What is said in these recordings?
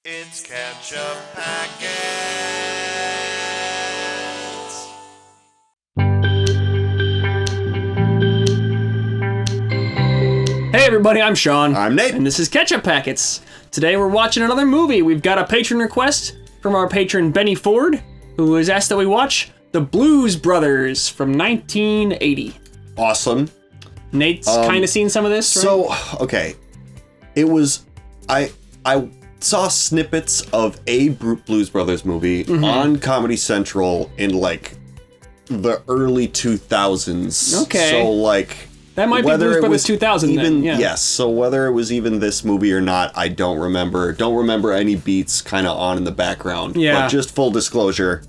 It's Ketchup Packets. Hey everybody, I'm Sean. I'm Nate. And this is Ketchup Packets. Today we're watching another movie. We've got a patron request from our patron Benny Ford, who has asked that we watch The Blues Brothers from 1980. Awesome. Nate's kind of seen some of this, right? So, okay. It was... I saw snippets of a Blues Brothers movie on Comedy Central in, like, the early 2000s. Okay. So, like... That might be Blues Brothers 2000 even, then, yeah. Yes, so whether it was even this movie or not, I don't remember. Don't remember any beats kind of on in the background. Yeah. But just full disclosure,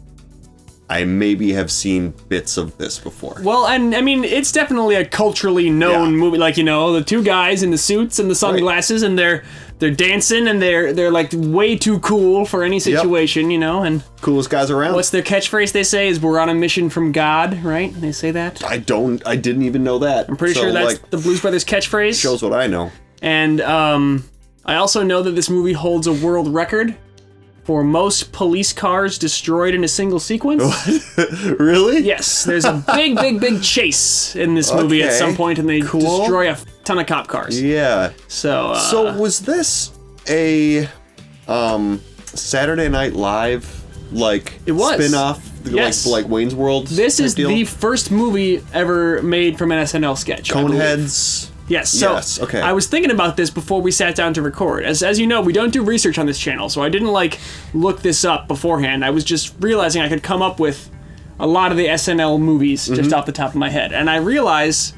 I maybe have seen bits of this before. Well, and I mean, it's definitely a culturally known movie. Like, you know, the two guys in the suits and the sunglasses, and they're dancing, and they're like way too cool for any situation, you know. And Coolest guys around. what's their catchphrase? They say is "We're on a mission from God," right? They say that. I didn't even know that. I'm pretty sure that's the Blues Brothers catchphrase. Shows what I know. And I also know that this movie holds a world record for most police cars destroyed in a single sequence. Really? Yes, there's a big chase in this movie at Okay. some point, and they Cool. destroy a ton of cop cars. Yeah. So, So was this a Saturday Night Live It was. spin-off? Yes. Like Wayne's World? this type is deal? the first movie ever made from an SNL sketch. I believe. Coneheads. Yes. So Yes, okay. I was thinking about this before we sat down to record. As you know, we don't do research on this channel, so I didn't look this up beforehand. I was just realizing I could come up with a lot of the SNL movies just off the top of my head, and I realize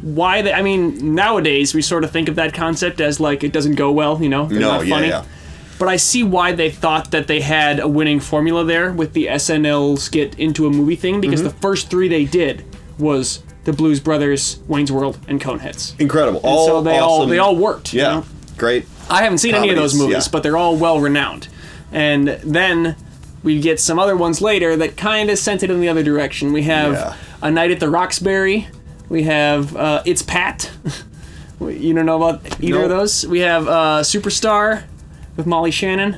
why I mean, nowadays we sort of think of that concept as like it doesn't go well, you know? They're not funny. Yeah. But I see why they thought that they had a winning formula there with the SNL skit into a movie thing, because the first three they did was the Blues Brothers, Wayne's World, and Coneheads. Incredible. And so they awesome. all worked. Yeah. You know? Great. I haven't seen any of those Comedies, movies, yeah. but they're all well renowned. And then we get some other ones later that kind of sent it in the other direction. We have Yeah. A Night at the Roxbury. We have It's Pat. You don't know about either of Nope. those? We have Superstar with Molly Shannon.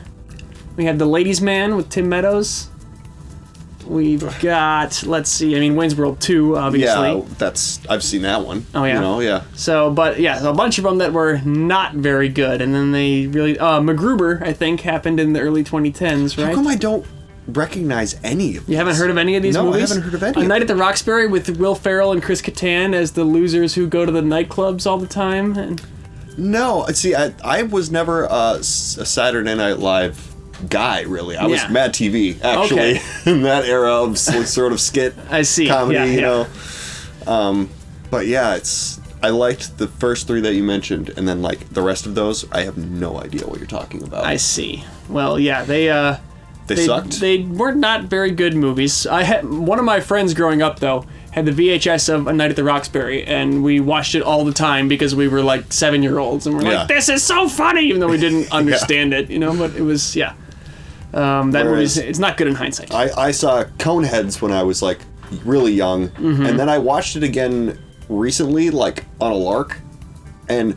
We have The Ladies' Man with Tim Meadows. We've got, let's see, I mean, Wayne's World 2, obviously. Yeah, I've seen that one. Oh, yeah? You know, yeah. So, but yeah, so a bunch of them that were not very good, and then they really, MacGruber, I think, happened in the early 2010s, right? How come I don't recognize any of these? You haven't heard of any of these No, I movies? haven't heard of any A of Night at the Roxbury with Will Ferrell and Chris Kattan as the losers who go to the nightclubs all the time. And No, see, I was never a Saturday Night Live guy, really. I was Yeah. Mad TV, actually, Okay. in that era of sort of skit I see. comedy, Yeah, you yeah. know. But yeah, I liked the first three that you mentioned, and then like the rest of those, I have no idea what you're talking about. I see. Well, yeah, they sucked? They were not very good movies. I had one of my friends growing up though had the VHS of A Night at the Roxbury, and we watched it all the time because we were like 7-year-olds, and we're Yeah. like, "This is so funny," even though we didn't understand it, you know. But it was that movie's it's not good in hindsight. I saw Coneheads when I was like really young, Mm-hmm. and then I watched it again recently, like on a lark, and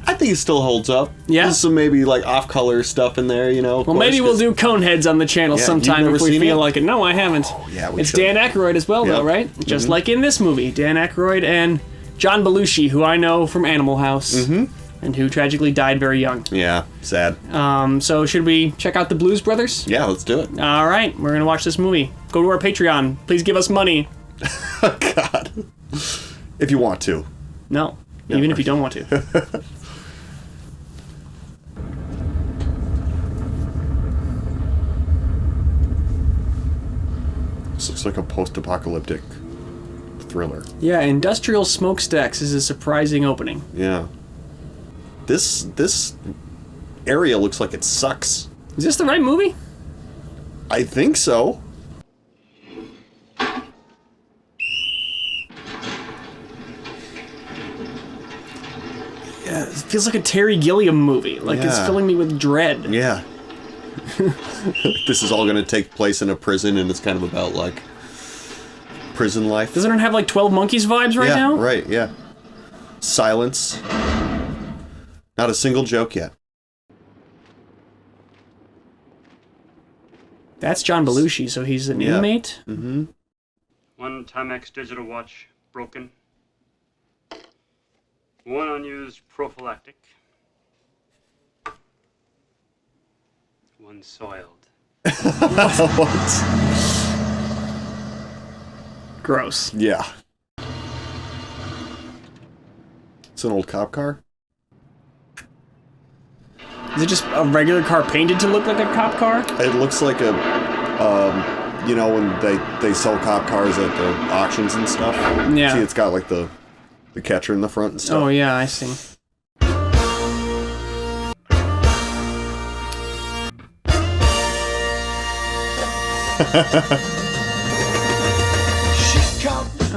I think it still holds up. Yeah? There's some maybe like off-color stuff in there, you know. Well, maybe we'll do Coneheads on the channel Yeah, sometime you've if never we seen feel it? like it. No, I haven't. yeah, we It's should. Dan Aykroyd as well, though, Yep. right? Just like in this movie, Dan Aykroyd and John Belushi, who I know from Animal House, and who tragically died very young. Yeah, sad. So should we check out the Blues Brothers? Yeah, let's do it. All right, we're gonna watch this movie. Go to our Patreon. Please give us money. God. If you want to. No, even if you don't want to. This looks like a post-apocalyptic thriller. Yeah, Industrial Smokestacks is a surprising opening. Yeah. This area looks like it sucks. Is this the right movie? I think so. Yeah, it feels like a Terry Gilliam movie. Like it's Yeah. filling me with dread. Yeah. This is all going to take place in a prison, and it's kind of about like prison life. Doesn't it have like 12 Monkeys vibes right yeah, now? right, yeah. Silence. Not a single joke yet. That's John Belushi, so he's an inmate? Mm-hmm. One Timex digital watch broken. One unused prophylactic. One soiled. What? Gross. Yeah. It's an old cop car? Is it just a regular car painted to look like a cop car? It looks like a, you know, when they sell cop cars at the auctions and stuff. Yeah. See, it's got like the catcher in the front and stuff. Oh yeah, I see.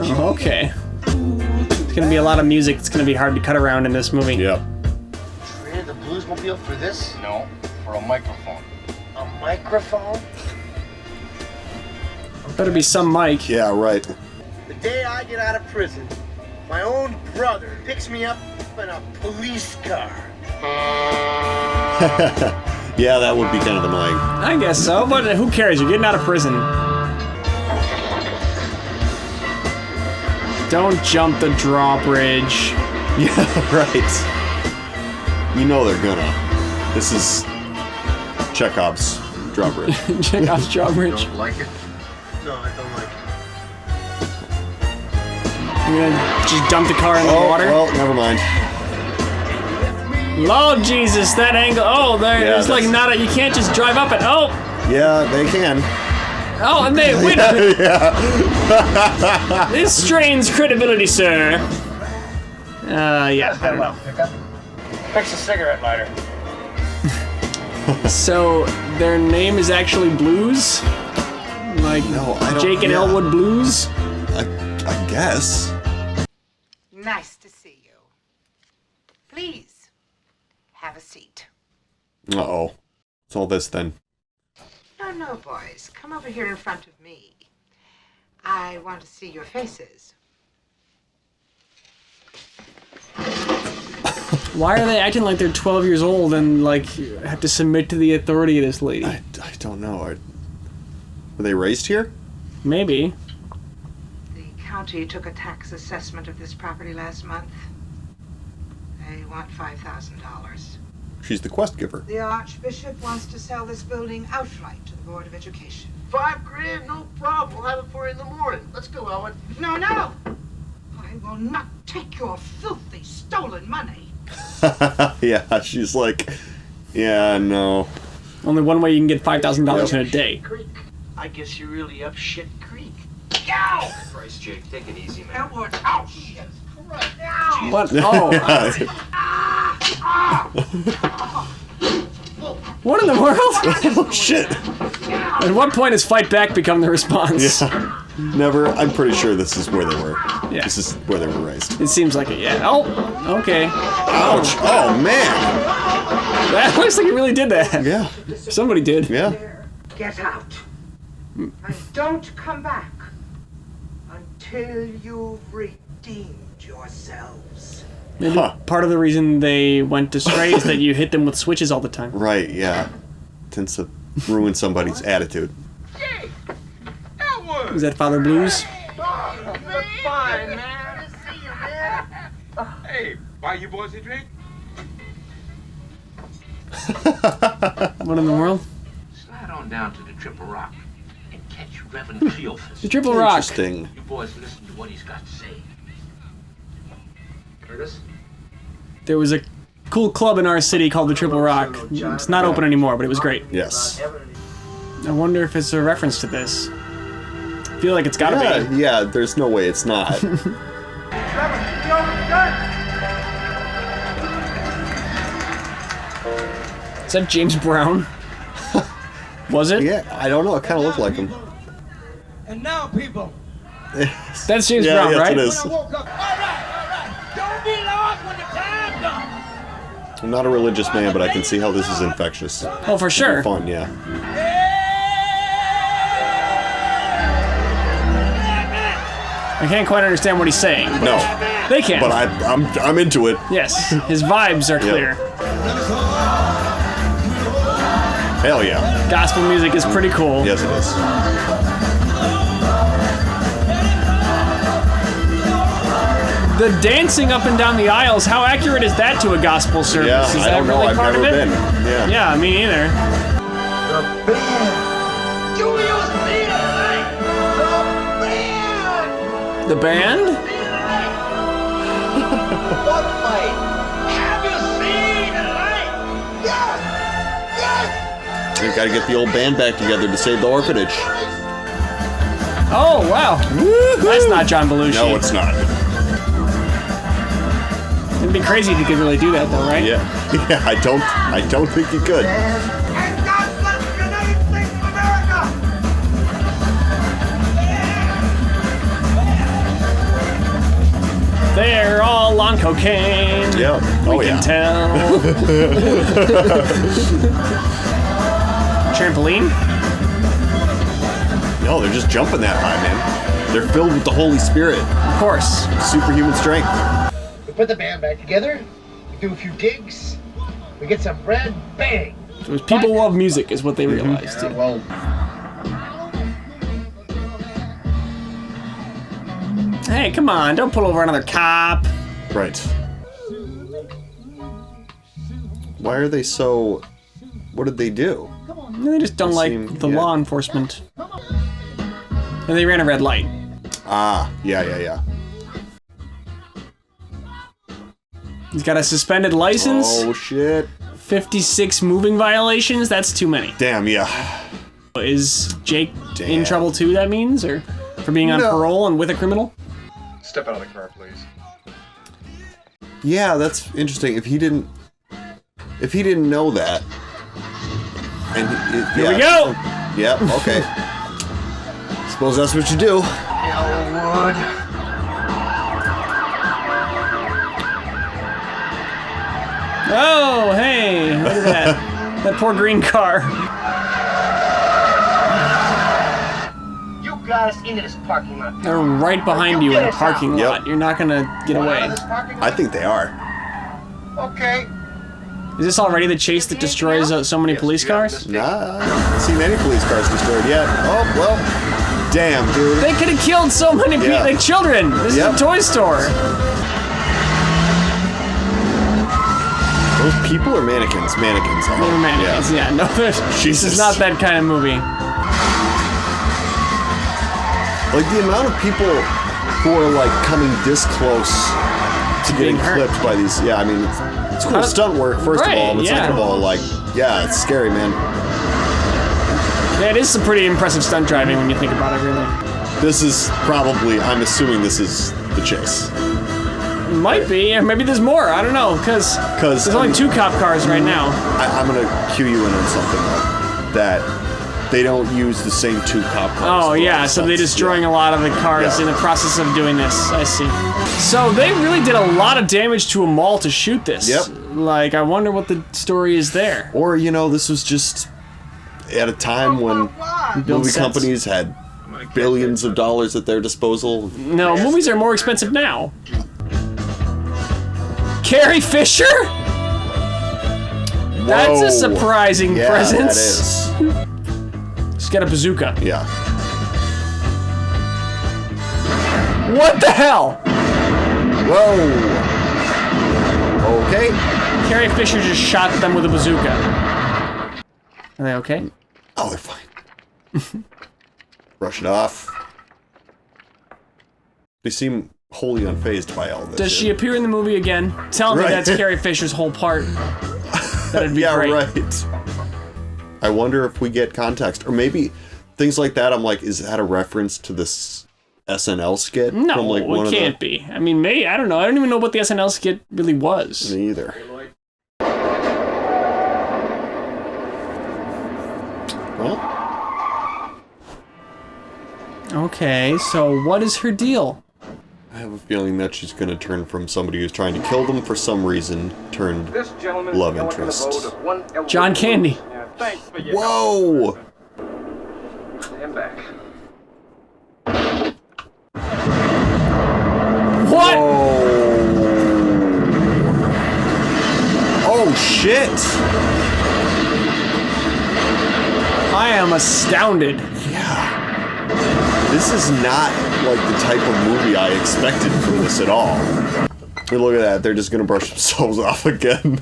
Oh, okay. It's gonna be a lot of music. It's gonna be hard to cut around in this movie. Yep. Traded the Bluesmobile for this? No, for a microphone. A microphone? Better be some mic. Yeah, right. The day I get out of prison, my own brother picks me up in a police car. Yeah, that would be kind of annoying. I guess so, but who cares? You're getting out of prison. Don't jump the drawbridge. Yeah, right. You know they're gonna. This is Chekhov's drawbridge. Chekhov's drawbridge. Don't like it? No, I don't like it. You're gonna just dump the car in the water? Well, never mind. Lord Jesus, that angle. Oh, there's like not a. You can't just drive up it. Oh! Yeah, they can. Oh, and they. Wait a minute. Yeah. This strains credibility, sir. Yeah. I don't know. Fix a cigarette lighter. So, their name is actually Blues? Like No, I don't. Jake and yeah. Elwood Blues? I guess. Nice to see you. Please, have a seat. Uh-oh. What's all this then? No, boys. Come over here in front of me. I want to see your faces. Why are they acting like they're 12 years old and, like, have to submit to the authority of this lady? I don't know. Were they raised here? Maybe. The county took a tax assessment of this property last month. They want $5,000. She's the quest giver. The Archbishop wants to sell this building outright to the Board of Education. $5 grand, no problem. We'll have it for you in the morning. Let's go, Elwood. No! I will not take your filthy, stolen money. Yeah, she's like, yeah, no. Only one way you can get $5,000 in a day. Creek. I guess you're really up shit creek. Ow! Christ, Jake, take it easy, man. Elwood, ow! Ow! What? Oh. What in the world? Oh, shit. At what point does fight back become the response? Yeah. Never. I'm pretty sure this is where they were. Yeah. This is where they were raised. It seems like it, yeah. Oh, okay. Ouch. Oh, man. That looks like he really did that. Yeah. Somebody did. Yeah. Get out. And don't come back until you've redeemed yourselves. Maybe Huh. part of the reason they went astray is that you hit them with switches all the time. Right, yeah. Tends to ruin somebody's attitude. Is that Father Blues? Fine, man. Good to see you, man. Hey, buy you boys a drink? What in the world? Slide on down to the Triple Rock and catch Reverend Cleophas. The Triple Rock. Interesting. You boys listen to what he's got to say. Curtis? There was a cool club in our city called the Triple Rock. It's not open anymore, but it was great. Yes. I wonder if it's a reference to this. I feel like it's gotta be. Yeah, there's no way it's not. Is that James Brown? Was it? Yeah, I don't know. It kind of looked like him. And now, people, That's James Yeah, Brown, yes, right? it is. I woke up. All right. Don't be lost when the time comes. I'm not a religious man, but I can see how this is infectious. Oh, for sure. Fun, yeah. I can't quite understand what he's saying. No, They can. but I'm into it. Yes, his vibes are clear. Hell yeah. Gospel music is pretty cool. Yes, it is. The dancing up and down the aisles, how accurate is that to a gospel service? Yeah, is I that don't know. really I've part never of it? been. Yeah. Yeah, me neither. The band. Julio's need a light. The band. The band? What light? Have you seen the light? Yes. Yes. We've got to get the old band back together to save the orphanage. Oh, wow. That's not John Belushi. No, it's not. It'd be crazy if you could really do that, though, right? Yeah. Yeah, I don't think you could. And God bless the United States of America. They're all on cocaine. Yeah. We Oh, can yeah. tell. Trampoline? No, they're just jumping that high, man. They're filled with the Holy Spirit. Of course. Superhuman strength. We put the band back together, we do a few gigs, we get some bread, bang! It was people love music, is what they realized. Yeah, well, Hey, come on, don't pull over another cop. Right. Why are they so... What did they do? They just don't like the law enforcement. And they ran a red light. Ah, yeah. He's got a suspended license. Oh, shit. 56 moving violations. That's too many. Damn, yeah. Is Jake in Damn. trouble too, that means? Or for being on No. parole and with a criminal? Step out of the car, please. Yeah, that's interesting. If he didn't know that, and Here we go! Yep. Okay. Suppose that's what you do. Elwood. Oh, hey, look at that. That poor green car. You got us into this parking lot. They're right behind you in the parking Yep. lot. You're not gonna get Out away. of this parking lot? I think they are. Okay. Is this already the chase that destroys so many police cars? Nah, I haven't seen any police cars destroyed yet. Oh, well. Damn, dude. They could have killed so many people, Yeah. like children. This Yep. is a toy store. Those people are mannequins. Mannequins. Oh, They were mannequins. Yeah, no, this Jesus. is not that kind of movie. Like, the amount of people who are, like, coming this close to getting being hurt. clipped by these... Yeah, I mean, it's cool stunt work, first Right, of all, but yeah. second of all, like, yeah, it's scary, man. Yeah, it is some pretty impressive stunt driving when you think about it, really. This is probably... I'm assuming this is the chase. Might be, or maybe there's more. I don't know, because there's only 2 cop cars right now. I'm gonna cue you in on something, though. That they don't use the same 2 cop cars. Oh for yeah, all the so they're stunts. destroying a lot of the cars Yeah. in the process of doing this. I see. So they really did a lot of damage to a mall to shoot this. Yep. Like, I wonder what the story is there. Or, you know, this was just at a time when Build movie sets. companies had billions of dollars at their disposal. No, movies are more expensive now. Carrie Fisher? That's a Whoa. surprising Yeah, presence. that is. She's got a bazooka. Yeah. What the hell? Whoa. Okay. Carrie Fisher just shot them with a bazooka. Are they okay? Oh, they're fine. Brush it off. They seem wholly unfazed by all this. Does she appear in the movie again? Tell me Right. that's Carrie Fisher's whole part. That'd be Yeah, great. right. I wonder if we get context. Or maybe things like that, I'm like, is that a reference to this SNL skit? No, from like one it of can't be. I mean, maybe, I don't know. I don't even know what the SNL skit really was. Me either. Well, Okay, so what is her deal? I have a feeling that she's going to turn from somebody who's trying to kill them for some reason, turned This gentleman love is going to the interest. vote of 1 Elwood. John Candy. Yeah, thanks for your Whoa! Stand back. What? Oh shit! am astounded. Yeah. This is not like the type of movie I expected from this at all. Hey, look at that. They're just gonna brush themselves off again.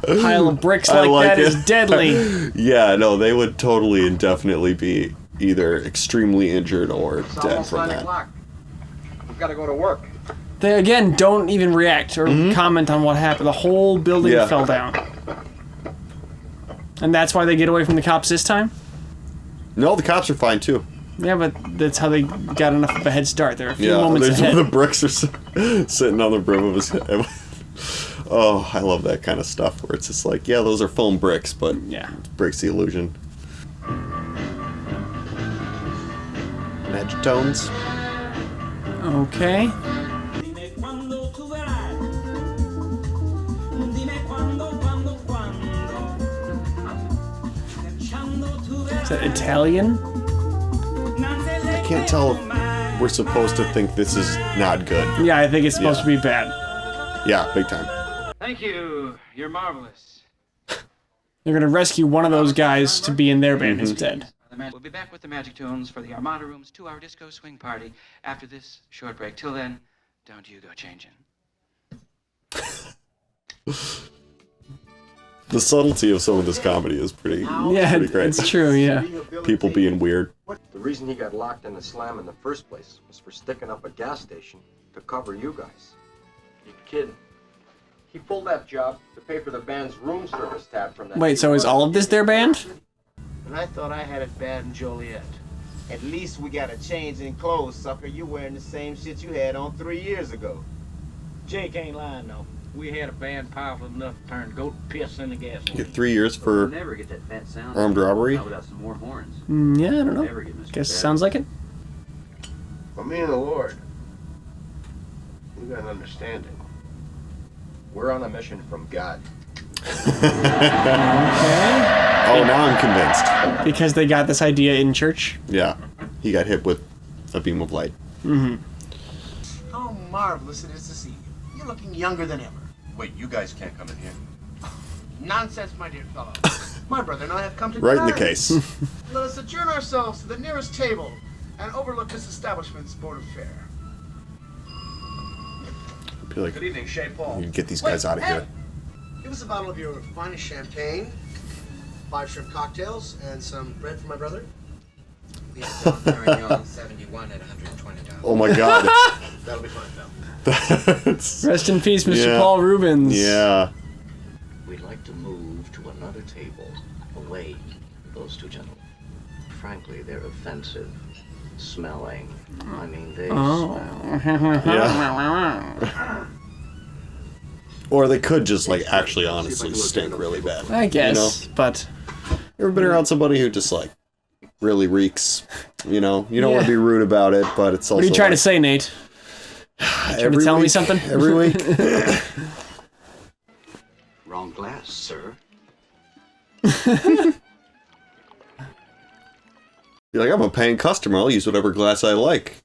Pile of bricks like that is deadly. Yeah, no, they would totally and definitely be either extremely injured or dead from that. We've got to go to work. They, again, don't even react or comment on what happened. The whole building fell down. And that's why they get away from the cops this time? No, the cops are fine too. Yeah, but that's how they got enough of a head start. They're a few moments ahead. The bricks are sitting on the brim of his head. Oh, I love that kind of stuff where it's just like, yeah, those are foam bricks, but it breaks the illusion. Magic tones. Okay. Is that Italian? I can't tell if we're supposed to think this is not good. Yeah, I think it's supposed to be bad. Yeah, big time. Thank you. You're marvelous. They're gonna rescue one of those guys to be in their band instead. We'll be back with the Magic Tones for the Armada Room's 2-hour disco swing party after this short break. Till then, don't you go changing. The subtlety of some of this comedy is pretty great. It's true, yeah. People being weird. The reason he got locked in the slam in the first place was for sticking up a gas station to cover you guys. You're kidding. He pulled that job to pay for the band's room service tab from that. Wait, so is all of this their band? And I thought I had it bad in Joliet. At least we got a change in clothes, sucker. You wearing the same shit you had on 3 years ago. Jake ain't lying, though. We had a band powerful enough to turn goat piss into gasoline. Get 3 years for Never get that fat sound armed robbery. Not without some more horns. Yeah, I don't know. Never get Mr. Guess Barrett. sounds like it. For me and the Lord, we got an understanding. We're on a mission from God. Okay. Oh, now I'm convinced. Because they got this idea in church? Yeah. He got hit with a beam of light. How marvelous it is to see you. You're looking younger than ever. Wait, you guys can't come in here. Nonsense, my dear fellow. My brother and I have come to Right in the dine. case. Let us adjourn ourselves to the nearest table and overlook this establishment's board of fare. Be like, Good evening, Shea Paul. you get these guys out of here. Give us a bottle of your finest champagne, 5 shrimp cocktails, and some bread for my brother. We have Don Perignon 71 at $120. Oh my god. That'll be fine, pal. That's, Rest in peace, Mr. Paul Rubens. Yeah. We'd like to move to another table, away from those two gentlemen. Frankly, they're offensive, smelling. I mean, they smell. Yeah. Or they could just, like, actually honestly stink really bad. I guess, but... You ever been around somebody who just, like, really reeks? You know? You don't want to be rude about it, but it's also What are you trying like, to say, Nate? Trying to tell me something? Every week. Wrong glass, sir. You're like, I'm a paying customer. I'll use whatever glass I like.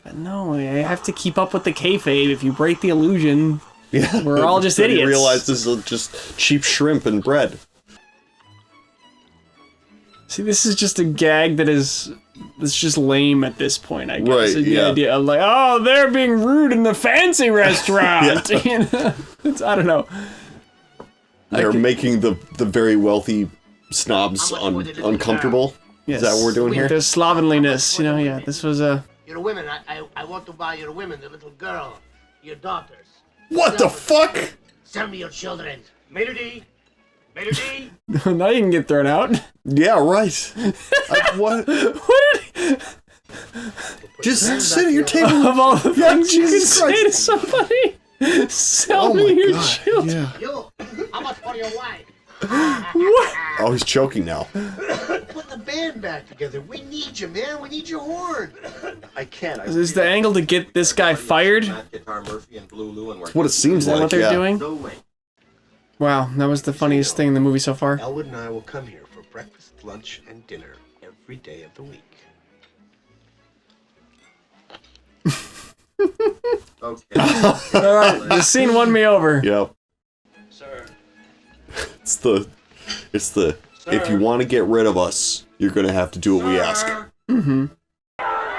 But no, I have to keep up with the kayfabe. If you break the illusion, Yeah. we're all just Then you idiots. realize this is just cheap shrimp and bread. See, this is just a gag it's just lame at this point, I guess. Right, The yeah. idea of like, oh, they're being rude in the fancy restaurant. You know? I don't know. They're making the very wealthy snobs uncomfortable. Yes. Is that what we're doing here? There's slovenliness, you know, yeah. This was a... You're women. I want to buy your women, the little girl, your daughters. What the fuck? Sell me your children. Mater D. Mater D. Now you can get thrown out. Yeah, right. What? What did Just sit at your table. Of all the things you could Jesus say to Christ. somebody, sell Oh me my your God, children. yeah. You. How much for your wife? What? Oh, he's choking now. Put the band back together. We need you, man. We need your horn. I can't. Is this the angle to get this guy fired? Is Guitar Murphy and Blue Lou and That's what it seems that like. what they're yeah. doing? No way. Wow, that was the funniest thing in the movie so far. Elwood and I will come here for breakfast, lunch, and dinner every day of the week. Okay. Alright, the scene won me over. Yep. Sir. It's the It's the, if you want to get rid of us, you're going to have to do what we ask. Mm-hmm.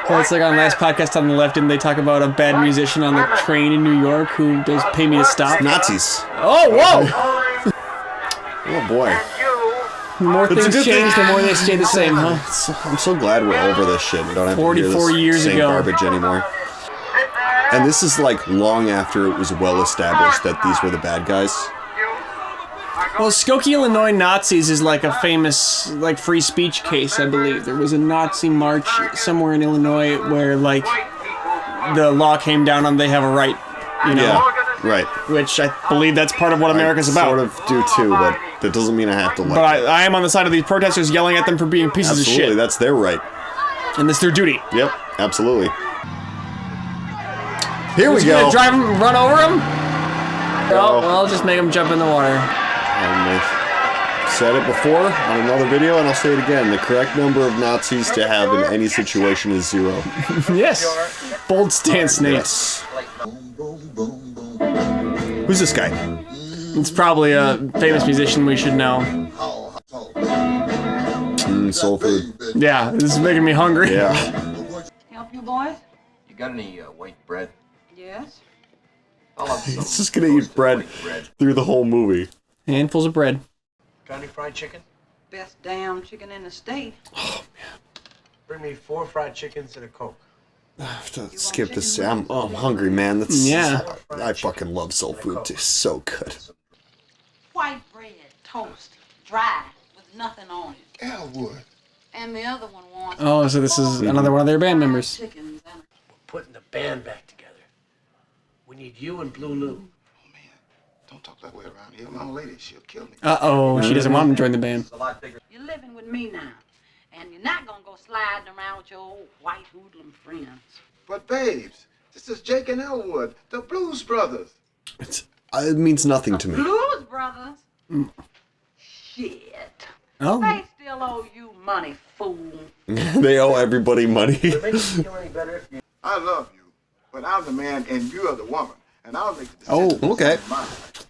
So it's like on last podcast on the left, didn't they talk about a bad musician on the train in New York who does pay me to stop? Nazis. Oh, whoa! Oh, boy. The more things change, the more they stay the same, huh? I'm so glad we're over this shit. We don't have to hear 44 this years same ago. garbage anymore. And this is like long after it was well established that these were the bad guys. Well, Skokie, Illinois Nazis is like a famous like free speech case, I believe. There was a Nazi march somewhere in Illinois where like the law came down on they have a right, you know? Yeah, right. Which I believe that's part of what America's about. Sort of do too, but that doesn't mean I have to like But it. I am on the side of these protesters yelling at them for being pieces of Absolutely, shit. that's their right. And it's their duty. Yep, absolutely. Here we Who's go. gonna drive him, run over him? Oh, well, just make him jump in the water. I've said it before on another video, and I'll say it again. The correct number of Nazis to have in any situation is 0. Yes. Bold stance, Nate. Yes. Who's this guy? It's probably a famous musician we should know. Soul food. Yeah, this is making me hungry. Yeah. Help you, boys? You got any white bread? Yes. I'll have some He's just gonna eat bread through the whole movie. Handfuls of bread. Got any fried chicken? Best damn chicken in the state. Bring me 4 fried chickens and a Coke. I have to skip this. I'm hungry, man. That's I fucking love soul food. It's so good. White bread, toast, dry, with nothing on it. Elwood. And the other one wants... Oh, so this is another one of their band members. chickens and... We're putting the band back together. We need you and Blue Lou. Oh, man. Don't talk that way around here. My lady, she'll kill me. Uh-oh, she doesn't want him to join the band. You're living with me now. And you're not gonna go sliding around with your old white hoodlum friends. But, babes, this is Jake and Elwood, the Blues Brothers. It means nothing to me. Blues Brothers? Shit. Oh. They still owe you money, fool. They owe everybody money. I love you, but I'm the man and you're the woman. And I'll make the Oh, decision. okay.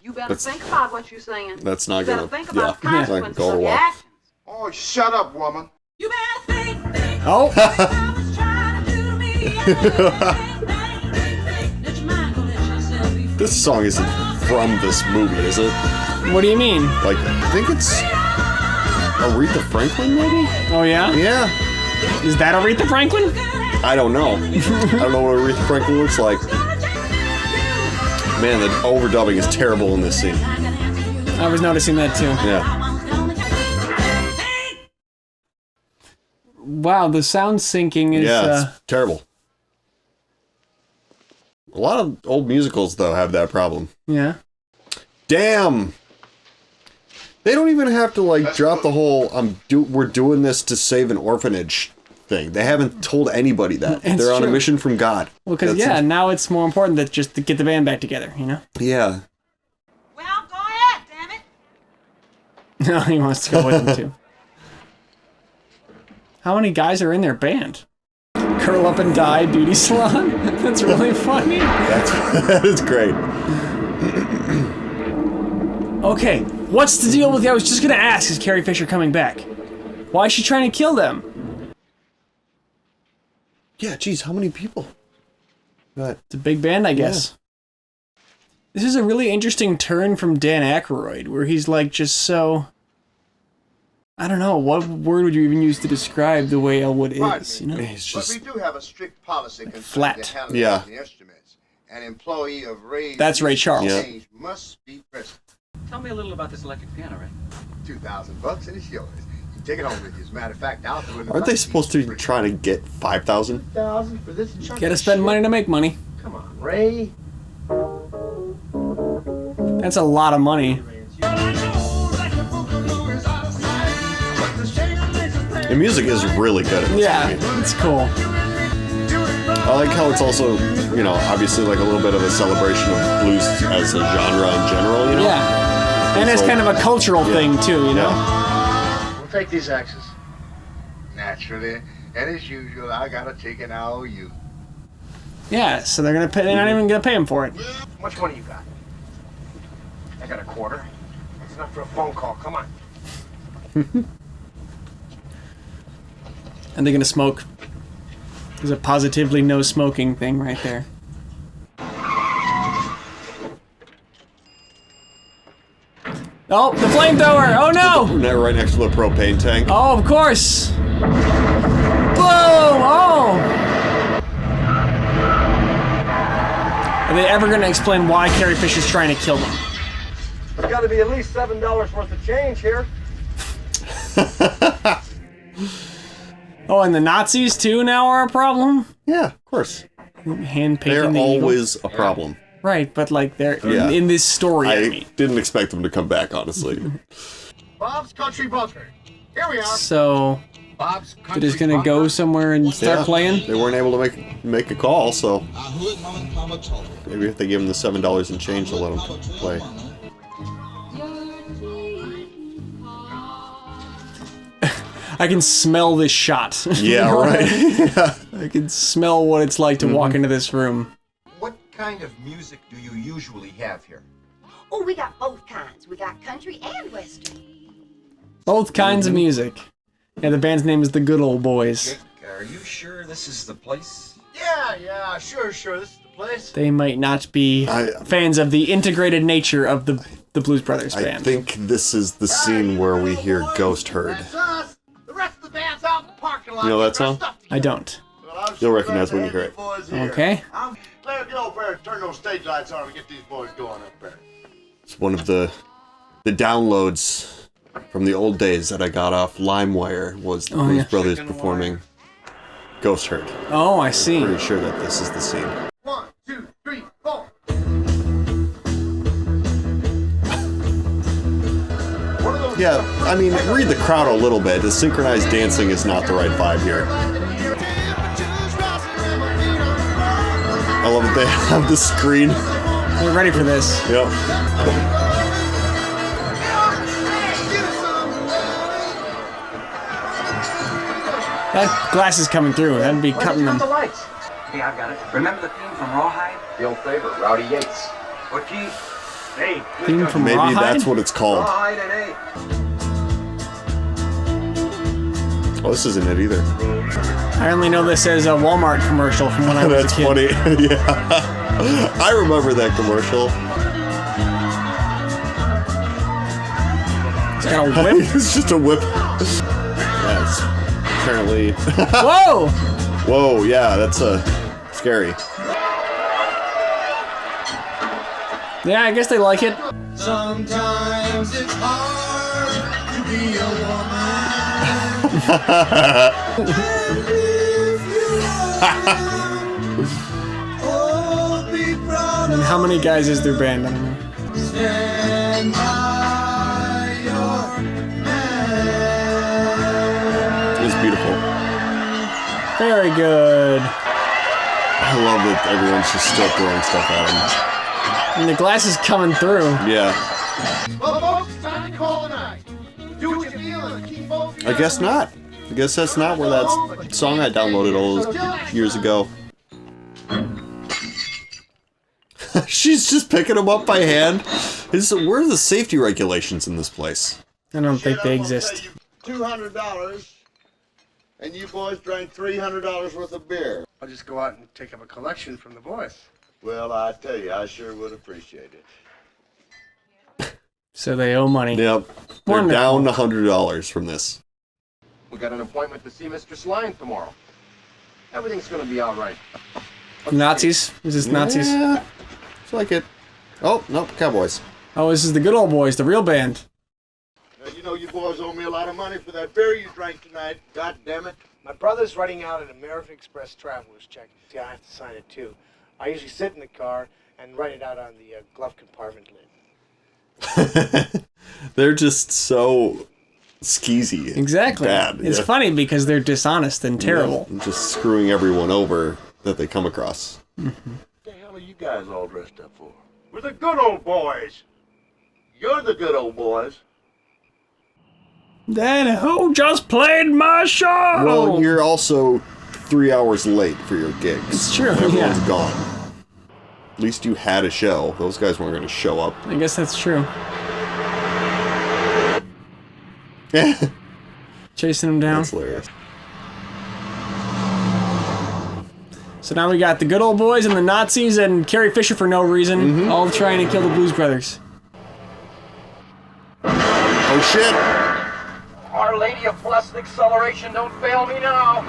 You better think about what you're saying. That's not you better gonna. think about the Yeah, it's not consequences gonna go of your well. actions. Oh, shut up, woman. You better think. Oh. This song isn't from this movie, is it? What do you mean? Like, I think it's Aretha Franklin, maybe? Oh, yeah? Yeah. Is that Aretha Franklin? I don't know. I don't know what Aretha Franklin looks like. Man, the overdubbing is terrible in this scene. I was noticing that too. Yeah. Wow, the sound syncing is... Yeah, it's terrible. A lot of old musicals, though, have that problem. Yeah. Damn! They don't even have to, like, drop the whole, we're doing this to save an orphanage thing. They haven't told anybody that. It's They're on a true. mission from God. Well, because, yeah, now it's more important that just to get the band back together, you know? Yeah. Well, go ahead, damn it. No, he wants to go with them, too. How many guys are in their band? Curl Up and Die Beauty Salon? That's really funny. That is great. Okay, what's the deal with... I was just gonna ask, is Carrie Fisher coming back? Why is she trying to kill them? Yeah, geez, how many people? It's a big band, I guess. Yeah. This is a really interesting turn from Dan Aykroyd, where he's like just so... I don't know, what word would you even use to describe the way Elwood is, you know? He's just... But we do have a strict policy concerning flat. the handling of the instruments. An employee of Ray's... That's Ray Charles. Yeah. must be present. Tell me a little about this electric piano, Ray. $2,000 and it's yours. You take it home with you. As a matter of fact, I'll do it. Aren't they supposed to be trying to get 5,000? $1,000 for this? Gotta spend money to make money. Come on, Ray. That's a lot of money. The music is really good at this movie. It's cool. I like how it's also, you know, obviously like a little bit of a celebration of blues as a genre in general, you know? Yeah. And it's kind of a cultural thing, too, you know? We'll take these axes. Naturally. And as usual, I got a ticket and I owe you. Yeah, so they're not even gonna pay him for it. How much money you got? I got a quarter. That's enough for a phone call. Come on. And they're gonna smoke. There's a positively no smoking thing right there. Oh, the flamethrower! Oh no! Right next to the propane tank. Oh, of course! Whoa! Oh! Are they ever gonna explain why Carrie Fisher's trying to kill them? There's got to be at least $7 worth of change here. Oh, and the Nazis too now are a problem? Yeah, of course. Hand painting They're the always eagle. a problem. Right, but like they're in this story. I mean. didn't expect them to come back, honestly. Bob's Country Bunker. Here we are. So Bob's they're just gonna go somewhere and start playing? They weren't able to make a call, so maybe if they give them the $7 and change, they'll let them play. I can smell this shot. Yeah, right. I can smell what it's like to walk into this room. What kind of music do you usually have here? Oh, we got both kinds. We got country and western. Both kinds of music. Yeah, the band's name is the Good Old Boys. Jake, are you sure this is the place? Yeah, sure. This is the place. They might not be fans of the integrated nature of the Blues Brothers band. I think this is the scene where we hear Ghost Herd. That's us. The rest of the band's out in the parking lot. You know that song? I don't. You'll recognize when you hear it. Okay. Let get over there and turn those stage lights on and get these boys going up there. It's one of the downloads from the old days that I got off LimeWire was the Blues Brothers performing Ghost Herd. Oh, I see. I'm pretty sure that this is the scene. 1, 2, 3, 4. Yeah, I mean, read the crowd a little bit. The synchronized dancing is not the right vibe here. I love that they have the screen. They're ready for this. Yep. That glass is coming through. That'd be cutting them. The lights. Hey, I've got it. Remember the theme from Rawhide? The old favorite, Rowdy Yates. What key? Hey, Theme from Maybe Rawhide? that's what it's called. Rawhide and A. Oh, this isn't it either. I only know this as a Walmart commercial from when I was That's a kid. funny. Yeah. I remember that commercial. It's got a whip. It's just a whip. Yes. Apparently. Whoa! Whoa, yeah, that's scary. Yeah, I guess they like it. sometimes it's hard to be a And how many guys is their band? I don't know. Stand by your man. It's beautiful. Very good. I love that everyone's just still throwing stuff at him. And the glass is coming through. Yeah. Well, folks, it's time to call it a night. Do what you feel and keep both I guess not. I guess that's not where that song I downloaded all those years ago. She's just picking them up by hand. Where are the safety regulations in this place? I don't think they exist. $200, and you boys drank $300 worth of beer. I'll just go out and take up a collection from the boys. Well, I tell you, I sure would appreciate it. So they owe money. Yep. They're Wonderful. down $100 from this. We got an appointment to see Mr. Slime tomorrow. Everything's gonna be all right. Nazis? Is this Nazis? Yeah. It's like it. Oh, nope, Cowboys. Oh, this is the Good Old Boys, the real band. Now, you know you boys owe me a lot of money for that beer you drank tonight. God damn it. My brother's writing out an American Express traveler's check. See, I have to sign it too. I usually sit in the car and write it out on the glove compartment lid. They're just so skeezy. Exactly. Bad. It's funny because they're dishonest and terrible. Yeah, just screwing everyone over that they come across. What the hell are you guys all dressed up for? We're the good old boys. You're the good old boys. Then who just played my show? Well, you're also 3 hours late for your gigs. It's true, Everyone's yeah. gone. At least you had a show. Those guys weren't going to show up. I guess that's true. Chasing him down. That's hilarious. So now we got the good old boys and the Nazis and Carrie Fisher for no reason, all trying to kill the Blues Brothers. Oh shit! Our Lady of Blessed Acceleration, don't fail me now.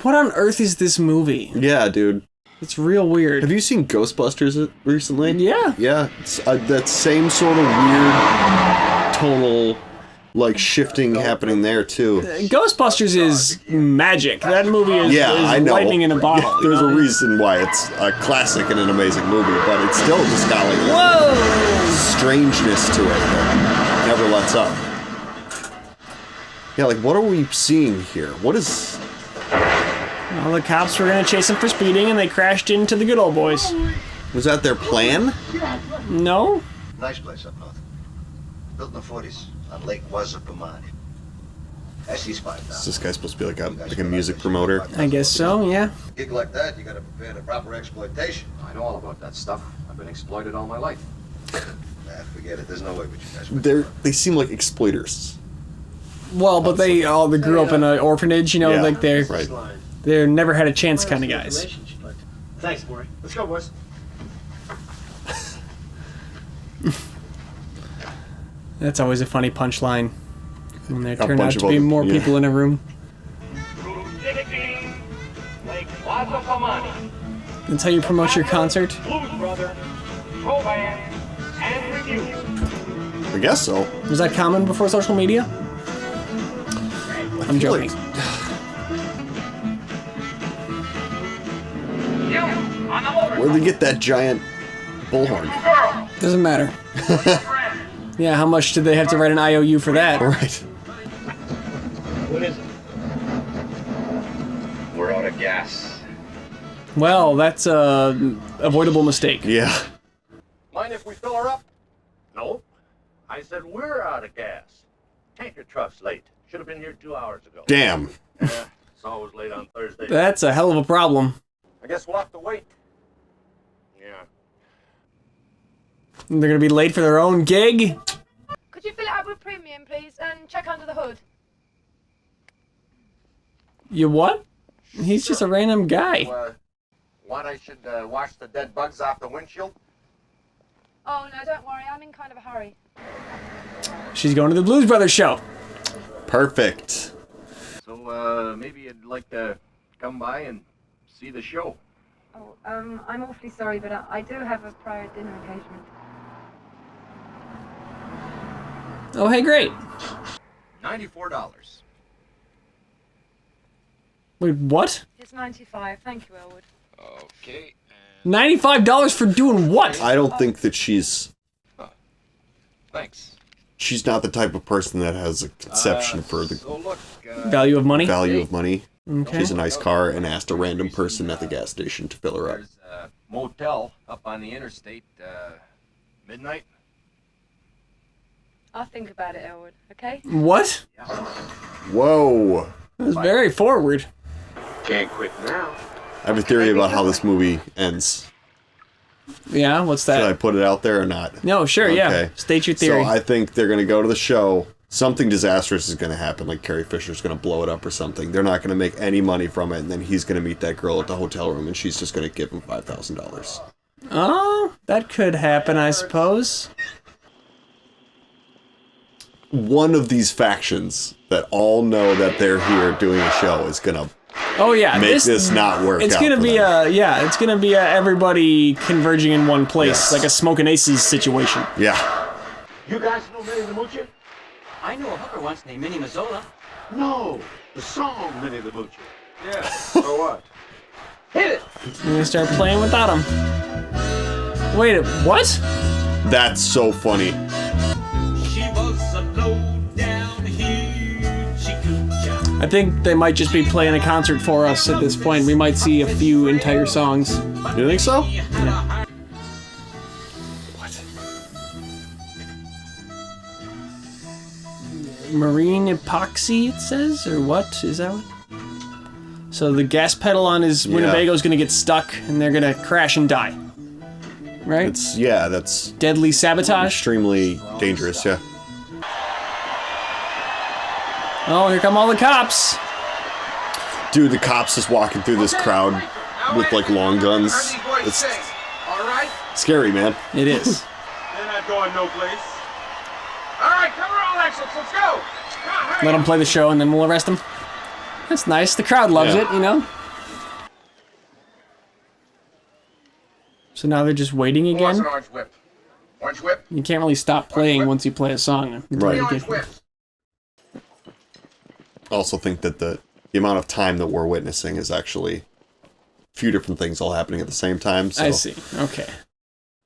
What on earth is this movie? Yeah, dude. It's real weird. Have you seen Ghostbusters recently? Yeah. Yeah, it's, that same sort of weird tonal, like, shifting happening there, too. Ghostbusters is magic. That movie is, I know. lightning in a bottle. Yeah, there's a reason why it's a classic and an amazing movie, but it's still just got like Whoa! strangeness to it that never lets up. Yeah, like, what are we seeing here? What is... Well, the cops were gonna chase him for speeding, and they crashed into the good old boys. Was that their plan? No? Nice place up north. Built in the 40s on Lake Wasapamani. SC's 5,000. Is this guy supposed to be like a music promoter? I guess so, yeah. A gig like that, you gotta prepare the proper exploitation. I know all about that stuff. I've been exploited all my life. Forget it. The's no way but you guys would. They seem like exploiters. Well, but they grew up in an orphanage, you know, Yeah, like they're never had a chance kind of guys. Thanks, Maury. Let's go, boys. That's always a funny punchline when there turn out bunch to of be other- more yeah. people in a room. That's how you promote your concert? I guess so. Was that common before social media? I'm joking. Where'd they get that giant bullhorn? Doesn't matter. Yeah, how much did they have to write an IOU for that? Right. What is it? We're out of gas. Well, that's a avoidable mistake. Yeah. Mind if we fill her up? No. I said we're out of gas. Tanker truck's late. Should have been here 2 hours ago. Damn. Yeah, it's always late on Thursday. That's a hell of a problem. I guess we'll have to wait. Yeah. They're gonna be late for their own gig? Could you fill it up with premium, please, and check under the hood? You what? He's just a random guy. Want I should wash the dead bugs off the windshield? Oh, no, don't worry. I'm in kind of a hurry. She's going to the Blues Brothers show. Perfect. So, maybe you'd like to come by and see the show. Oh, I'm awfully sorry, but I do have a prior dinner engagement. Oh, hey, great. $94. Wait, what? It's 95. Thank you, Elwood. Okay. $95 for doing what? I don't think that she's Thanks. she's not the type of person that has a conception for the Value of money? value of money. Okay. She has a nice car and asked a random person at the gas station to fill her up. There's a motel up on the interstate, midnight. I'll think about it, Elwood, okay? What? Whoa. That was very forward. Can't quit now. I have a theory about how this movie ends. Yeah, what's that? Should I put it out there or not? No, sure, yeah. State your theory. So I think they're going to go to the show. Something disastrous is going to happen, like Carrie Fisher's going to blow it up or something. They're not going to make any money from it, and then he's going to meet that girl at the hotel room, and she's just going to give him $5,000. Oh, that could happen, I suppose. One of these factions that all know that they're here doing a show is going to make this not work It's out gonna for be them. it's gonna be everybody converging in one place, Yes. like a Smoking Aces situation. Yeah. You guys know Minnie the Moocher? I knew a hooker once named Minnie Mazzola. No. The song Minnie the Moocher. Yeah. So what? Hit it. I'm gonna start playing without him. Wait, what? That's so funny. She was a low down here chicken. I think they might just be playing a concert for us at this point. We might see a few entire songs. You think so? Marine epoxy, it says? Or what? Is that what? So the gas pedal on his Winnebago's gonna get stuck, and they're gonna crash and die. Right? That's Deadly sabotage? extremely dangerous, yeah. Oh, here come all the cops. Dude, the cops just walking through this crowd with like long guns. It's scary, man. It is. They're not going no place. All right, cover all exits. Let's go. Let them play the show and then we'll arrest them. That's nice. The crowd loves it, you know? So now they're just waiting Who wants again? an orange whip? Orange whip? You can't really stop playing once you play a song. Right. Orange whip. I also think that the amount of time that we're witnessing is actually a few different things all happening at the same time. So. I see. Okay.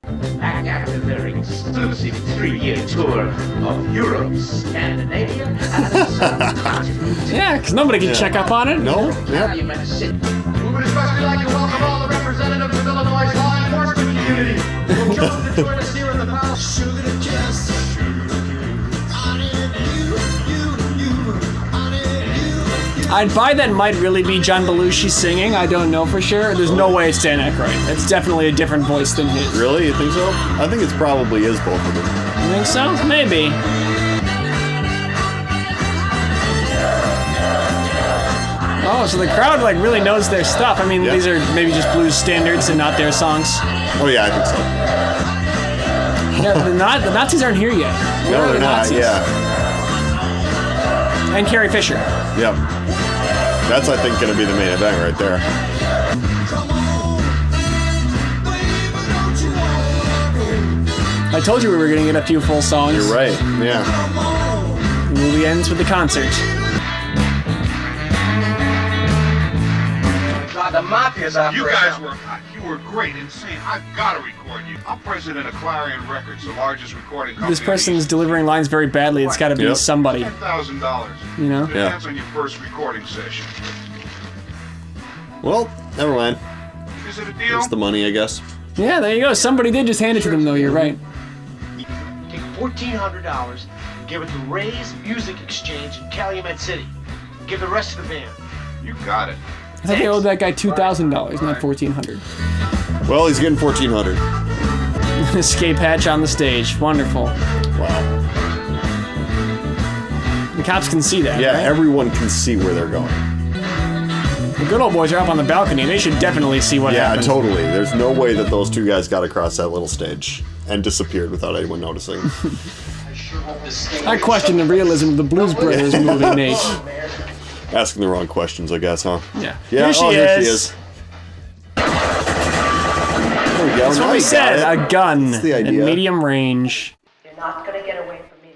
Back after their exclusive 3-year tour of Europe, Scandinavia, and some continents. Yeah, because nobody can check up on it. No. Now you better sit. We would especially like to welcome all the representatives of Illinois' law enforcement community who have chosen to join us here in the palace. Sugar to kiss. I'd buy that might really be John Belushi singing. I don't know for sure. There's no way it's Dan Aykroyd. It's definitely a different voice than his. Really? You think so? I think it's probably is both of them. You think so? Maybe. Oh, so the crowd like really knows their stuff. I mean, these are maybe just blues standards and not their songs. Oh yeah, I think so. Yeah, the Nazis aren't here yet. Where No, are they're the not. Nazis? Yeah. And Carrie Fisher. Yep. That's, I think, going to be the main event right there. I told you we were going to get a few full songs. You're right. Yeah. The movie ends with the concert. God, the mafia's after You us guys now. were hot. You were great, insane. I've got to record you. I'm president of Clarion Records, the largest recording company. This person's delivering lines very badly. It's got to be somebody. $10,000. You know? Yeah. Depends on your first recording session. Well, never mind. Is it a deal? It's the money, I guess. Yeah, there you go. Somebody did just hand it to them, though. You're right. Take $1,400, give it to Ray's Music Exchange in Calumet City. Give the rest to the band. You got it. I thought they owed that guy $2,000, not $1,400. Well, he's getting $1,400. Escape hatch on the stage. Wonderful. Wow. The cops can see that. Yeah, right? everyone can see where they're going. The good old boys are up on the balcony. They should definitely see what happened. Yeah, totally. There's no way that those two guys got across that little stage and disappeared without anyone noticing. I question the realism of the Blues Brothers movie, Nate. Asking the wrong questions, I guess, huh? Yeah. Yeah. Here she Here is. she is. There we go. That's Now what we you got said. it. A gun That's the at idea. medium range. You're not gonna get away from me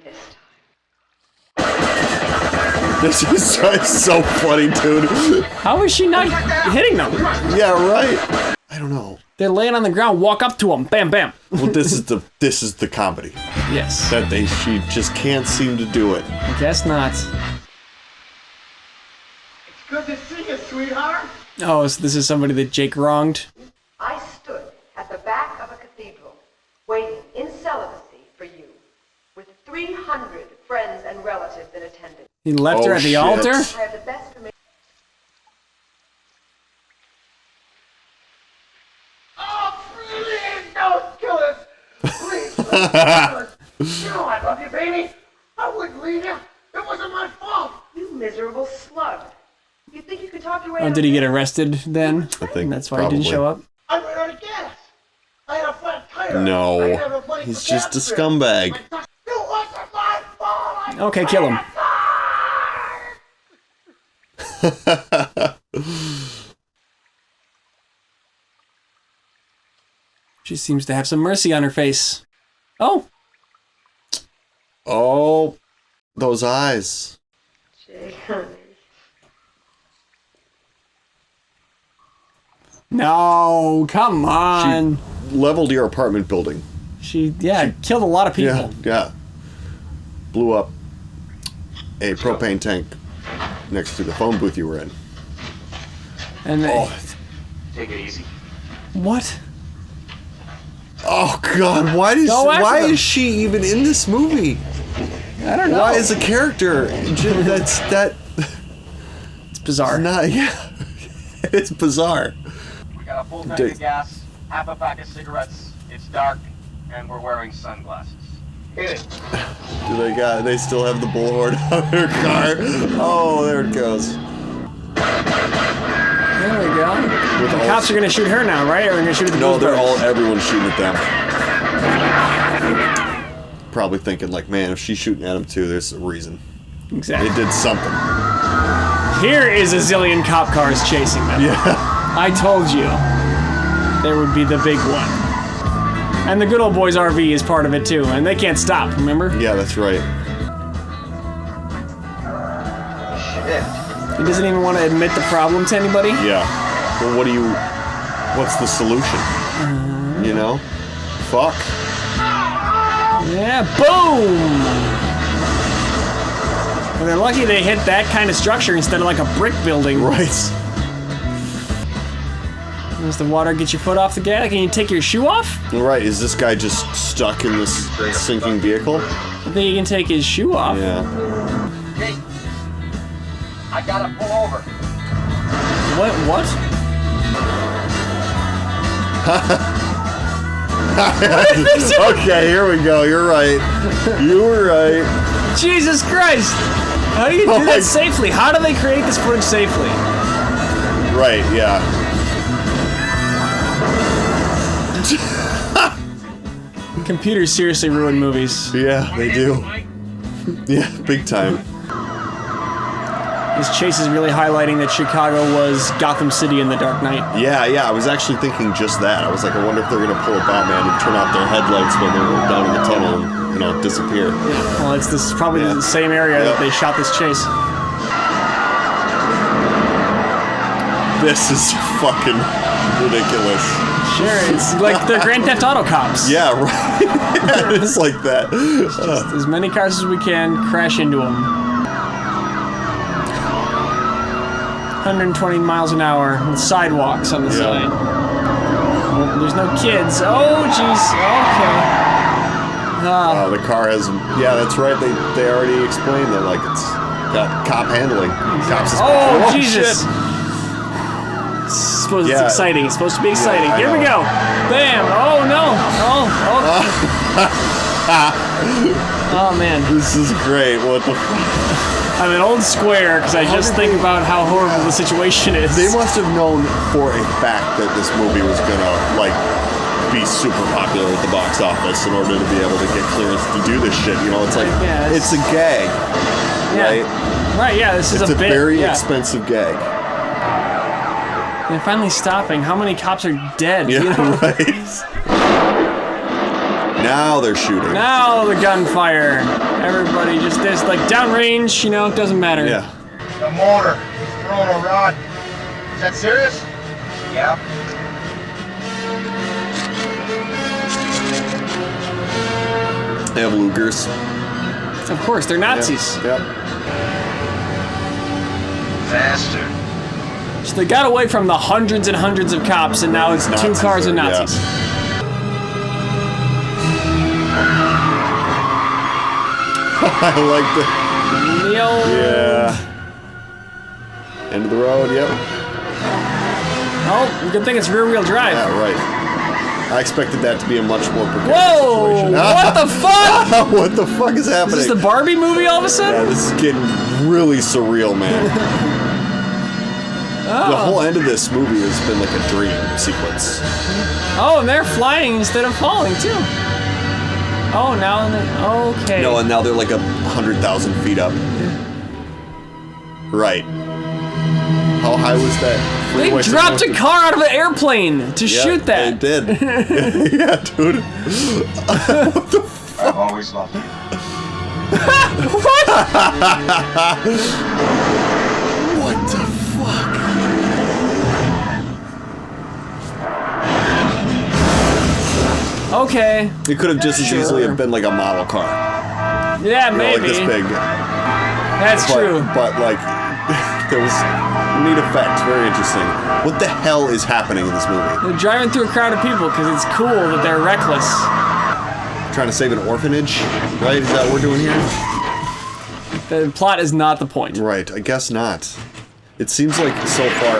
this This is so funny, dude. How is she not hitting them? Yeah, right. I don't know. They're laying on the ground. Walk up to them. Bam, bam. Well, this is the comedy. Yes. That she just can't seem to do it. I guess not. Good to see you, sweetheart. Oh, so this is somebody that Jake wronged. I stood at the back of a cathedral, waiting in celibacy for you, with 300 friends and relatives in attendance. He left her at the shit. altar? I have the best for me. Oh, please don't kill us. Please don't kill us. You know I love you, baby. I wouldn't leave you. It wasn't my fault. You miserable slug. You think you could talk your way Oh, out did of he get this? arrested then? I think That's why he didn't show up? I ran out of gas. I had a flat tire. I No. didn't have enough money He's for just a gas fare. scumbag. It wasn't my fault. Okay, kill him. She seems to have some mercy on her face. Oh, Oh, those eyes. Jake, honey. no, come on. She leveled your apartment building. She killed a lot of people. Yeah. Blew up a propane tank next to the phone booth you were in. And Take it easy. what? Oh God! Why is she even in this movie? I don't know. Why is a character that? It's bizarre. It's bizarre. We got a full tank of gas, half a pack of cigarettes. It's dark, and we're wearing sunglasses. Hit it. They still have the bullhorn on their car. Oh, there it goes. There we go. The cops are gonna shoot her now, right? Or are they gonna shoot at the No, Blues everyone's shooting at them. Probably thinking like, man, if she's shooting at him too, there's a reason. Exactly. They did something. Here is a zillion cop cars chasing them. Yeah. I told you. There would be the big one. And the good old boys RV is part of it too, and they can't stop, remember? Yeah, that's right. Shit. He doesn't even want to admit the problem to anybody? Yeah. Well, what's the solution? You know? Fuck. Yeah, boom! And they're lucky they hit that kind of structure instead of like a brick building. Right. Does the water get your foot off the gas? Can you take your shoe off? Right, is this guy just stuck in this sinking vehicle? I think he can take his shoe off. Yeah. Hey, I gotta pull over. What? Okay, here we go. You're right. You were right. Jesus Christ! How do you do that safely? How do they create this footage safely? Right, yeah. Computers seriously ruin movies. Yeah, they do. Yeah, big time. This chase is really highlighting that Chicago was Gotham City in The Dark Knight. Yeah, I was actually thinking just that. I was like, I wonder if they're gonna pull a Batman and turn off their headlights when they're down in the tunnel and, disappear. Yeah, well, this is probably the same area that they shot this chase. This is fucking ridiculous. Sure, it's like the Grand Theft Auto cops. Yeah, right. Yeah, it's like that. Just as many cars as we can, crash into them. 120 miles an hour with sidewalks on the side. Oh, there's no kids. Oh, jeez. Okay. The car has... Yeah, that's right. They already explained that, like, it's got cop handling. Cops oh, Jesus. Suppose it's exciting. It's supposed to be exciting. Yeah, Here we go. Bam. Oh, no. Oh. Oh, man. This is great. What the I'm an old square because I just think about how horrible the situation is. They must have known for a fact that this movie was gonna, like, be super popular at the box office in order to be able to get clearance to do this shit. You know, it's like, it's a gag. Right? Right, yeah, this is it's a bit. Very expensive gag. They're finally stopping. How many cops are dead? Yeah, you know? right. Now they're shooting. Now the gunfire. Everybody just this like downrange, it doesn't matter. Yeah. The motor. He's throwing a rod. Is that serious? Yeah. They have Lugers. Of course, they're Nazis. Yep. Faster. So they got away from the hundreds and hundreds of cops, and now it's Nazis, 2 cars of Nazis. Yeah. I like the... Yeah. End of the road, yep. Oh, good thing it's rear-wheel drive. Yeah, right. I expected that to be a much more precarious Whoa! situation. What the fuck? What the fuck is happening? Is this the Barbie movie all of a sudden? Yeah, this is getting really surreal, man. The whole end of this movie has been like a dream sequence. Oh, and they're flying instead of falling, too. Oh, now okay. No, and now they're like 100,000 feet up. Right. How high was that? They dropped a car out of an airplane to shoot that. They did. Yeah, dude. What the fuck? I've always loved you. What? What the fuck? Okay. It could have just as easily have been like a model car. Yeah, maybe. Like this big. That's true. But like, there was neat effects. Very interesting. What the hell is happening in this movie? They're driving through a crowd of people because it's cool that they're reckless. Trying to save an orphanage, right? Is that what we're doing here? The plot is not the point. Right. I guess not. It seems like so far.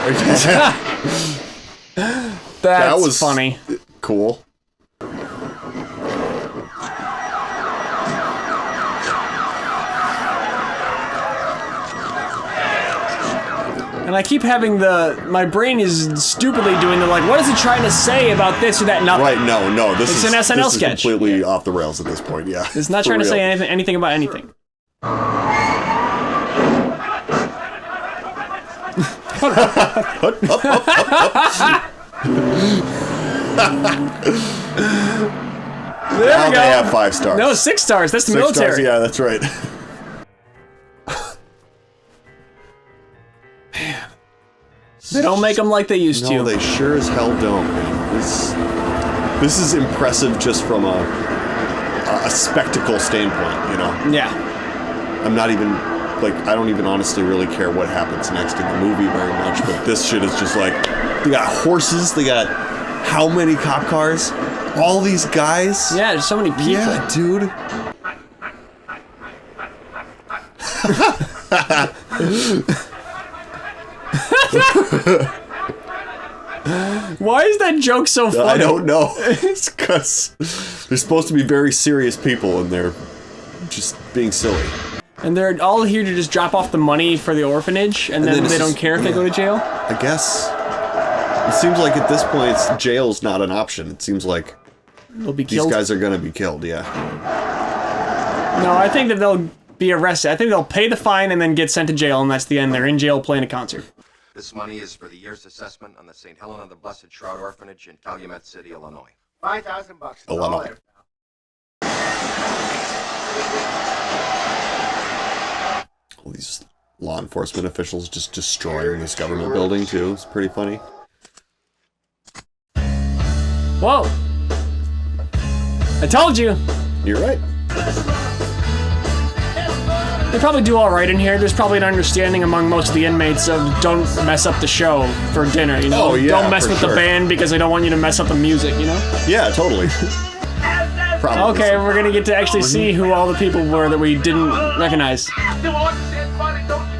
That was funny. Cool. And I keep having my brain is stupidly doing the like, what is it trying to say about this or that? Nothing. Right, no, It's an SNL sketch. Is completely off the rails at this point, yeah. It's not trying to say anything about anything. There now we go. They have 5 stars. No, 6 stars. That's the 6 military. Stars, yeah, that's right. Man. They don't make them like they used to. No, they sure as hell don't. This is impressive just from a spectacle standpoint, you know? Yeah. I'm not even, like, I don't even honestly really care what happens next in the movie very much, but this shit is just like, they got horses, they got how many cop cars? All these guys? Yeah, there's so many people. Yeah, dude. Why is that joke so funny? I don't know. It's because they're supposed to be very serious people and they're just being silly. And they're all here to just drop off the money for the orphanage and then they don't care if they go to jail? I guess. It seems like at this point, jail's not an option. It seems like they'll be killed. These guys are going to be killed, yeah. No, I think that they'll be arrested. I think they'll pay the fine and then get sent to jail, and that's the end. They're in jail playing a concert. This money is for the year's assessment on the St. Helena of the Blessed Shroud Orphanage in Calumet City, Illinois. $5,000. Illinois. All these law enforcement officials just destroying this government building, too. It's pretty funny. Whoa! I told you! You're right. They probably do all right in here. There's probably an understanding among most of the inmates of don't mess up the show for dinner, you know? Oh, yeah, don't mess with the band because they don't want you to mess up the music, you know? Yeah, totally. Probably okay, we're gonna get to actually see who all the people were that we didn't recognize.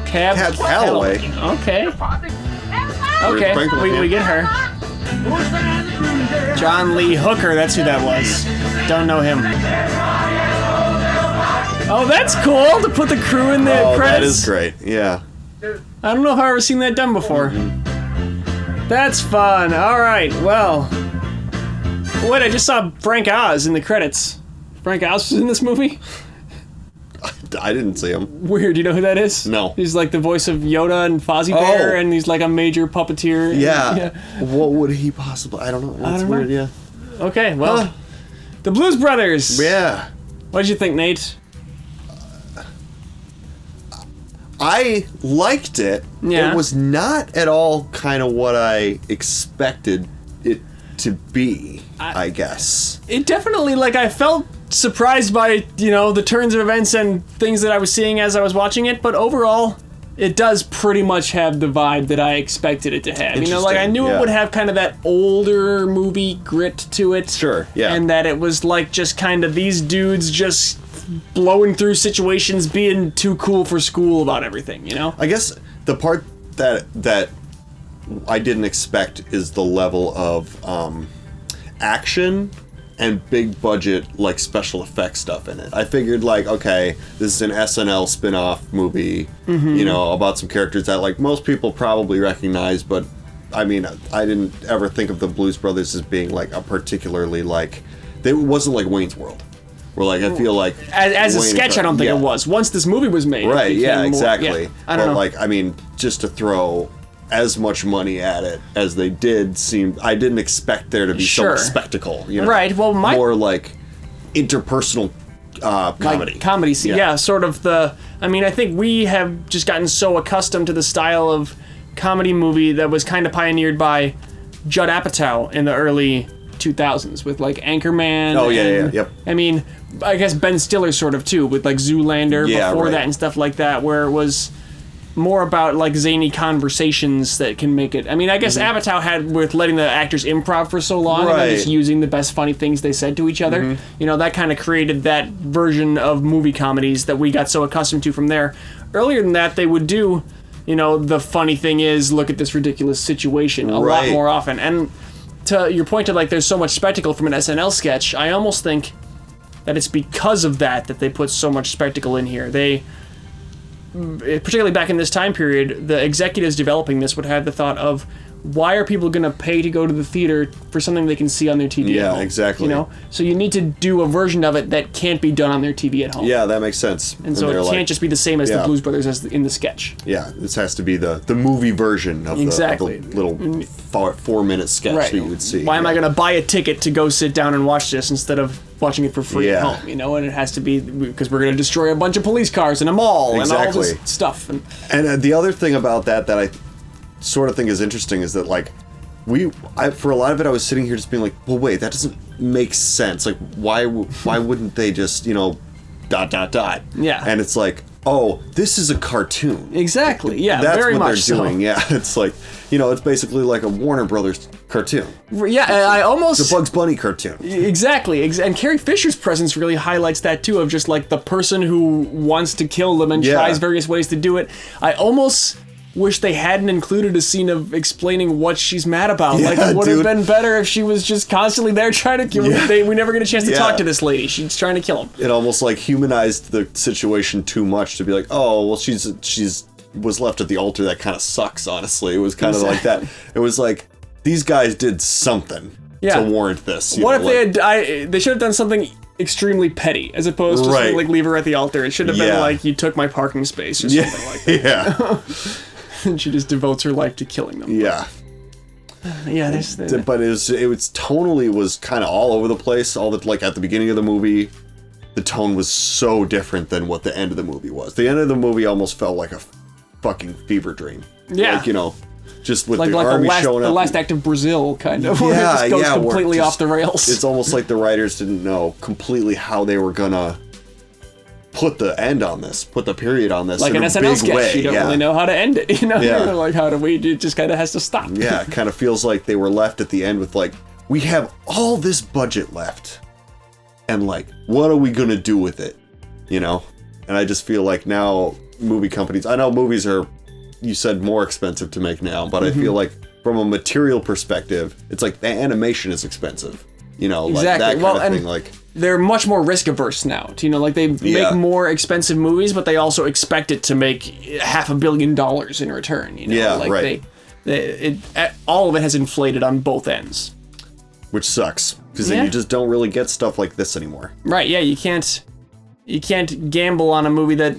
Cab Calloway. Okay. Okay, we get her. John Lee Hooker, that's who that was. Don't know him. Oh, that's cool to put the crew in the credits. That is great, yeah. I don't know if I've ever seen that done before. That's fun. Alright, well. Wait, I just saw Frank Oz in the credits. Frank Oz was in this movie? I didn't see him. Weird, you know who that is? No. He's like the voice of Yoda and Fozzie Bear, and he's like a major puppeteer. Yeah. What would he possibly... I don't know. That's weird, yeah. Okay, well. The Blues Brothers. Yeah. What did you think, Nate? I liked it. Yeah. It was not at all kind of what I expected it to be, I guess. It definitely, like, I felt surprised by, you know, the turns of events and things that I was seeing as I was watching it, but overall, it does pretty much have the vibe that I expected it to have. You know, like, I knew it would have kind of that older movie grit to it. Sure, yeah. And that it was, like, just kind of these dudes just blowing through situations, being too cool for school about everything, you know? I guess the part that I didn't expect is the level of action and big budget, like, special effects stuff in it. I figured, like, okay, this is an SNL spin-off movie, you know, about some characters that, like, most people probably recognize, but I mean, I didn't ever think of the Blues Brothers as being, like, a particularly, like, it wasn't like Wayne's World. Where, like, I feel like... As a sketch, I don't think it was. Once this movie was made, right, it yeah, became exactly. More, yeah, I don't know. Like, I mean, just to throw as much money at it as they did seemed... I didn't expect there to be so much spectacle, you know? Right, well, more, like, interpersonal comedy. Like comedy, yeah, sort of the... I mean, I think we have just gotten so accustomed to the style of comedy movie that was kind of pioneered by Judd Apatow in the early 2000s with, like, Anchorman. Oh, yeah, yep. I mean, I guess Ben Stiller sort of, too, with, like, Zoolander before that and stuff like that, where it was more about, like, zany conversations that can make it... I mean, I guess Apatow had with letting the actors improv for so long and then just using the best funny things they said to each other. You know, that kind of created that version of movie comedies that we got so accustomed to from there. Earlier than that, they would do, you know, the funny thing is, look at this ridiculous situation a lot more often. And to your point of, like, there's so much spectacle from an SNL sketch, I almost think that it's because of that they put so much spectacle in here. particularly back in this time period, the executives developing this would have the thought of, why are people going to pay to go to the theater for something they can see on their TV at home? Yeah, exactly. You know? So you need to do a version of it that can't be done on their TV at home. Yeah, that makes sense. And so it can't just be the same as the Blues Brothers as in the sketch. Yeah, this has to be the movie version of, the little 4-minute sketch that you would see. Why am I going to buy a ticket to go sit down and watch this instead of watching it for free at home? You know, and it has to be because we're going to destroy a bunch of police cars in a mall and all this stuff. And the other thing about that I sort of think is interesting is that, like, for a lot of it, I was sitting here just being like, well, wait, that doesn't make sense. Like, why wouldn't they just, you know, ... Yeah. And it's like, oh, this is a cartoon. Exactly. Yeah, that's very what much they're doing. Yeah, it's like, you know, it's basically like a Warner Brothers cartoon. Yeah, I almost... It's a Bugs Bunny cartoon. Exactly. And Carrie Fisher's presence really highlights that, too, of just, like, the person who wants to kill them and tries various ways to do it. I almost wish they hadn't included a scene of explaining what she's mad about. Yeah, like, it would have been better if she was just constantly there trying to kill him. We never get a chance to talk to this lady. She's trying to kill him. It almost, like, humanized the situation too much to be like, oh, well, she's was left at the altar. That kind of sucks, honestly. It was kind of like that. It was like, these guys did something to warrant this. What if they should have done something extremely petty, as opposed to something like leave her at the altar. It should have been like, you took my parking space or something like that. Yeah. And she just devotes her life to killing them. Yeah. Yeah, but it was tonally was kind of all over the place. All the, like, at the beginning of the movie, the tone was so different than what the end of the movie was. The end of the movie almost felt like a fucking fever dream. Yeah. Like, you know, just with like the army showing up. The last act of Brazil, kind of. Where it just goes completely off the rails. It's almost like the writers didn't know completely how they were gonna put the end on this, put the period on this, like in an a SNL big sketch. way. You don't really know how to end it. You know, like, how do we? It just kind of has to stop. Yeah, it kind of feels like they were left at the end with, like, we have all this budget left, and, like, what are we gonna do with it? You know, and I just feel like now movie companies. I know movies are, you said, more expensive to make now, but I feel like from a material perspective, it's like the animation is expensive. You know, like that kind of thing. Like, they're much more risk averse now. You know, like, they make more expensive movies, but they also expect it to make $500 million in return. You know? Yeah, like right. All of it has inflated on both ends, which sucks because then you just don't really get stuff like this anymore. Right? Yeah, you can't gamble on a movie that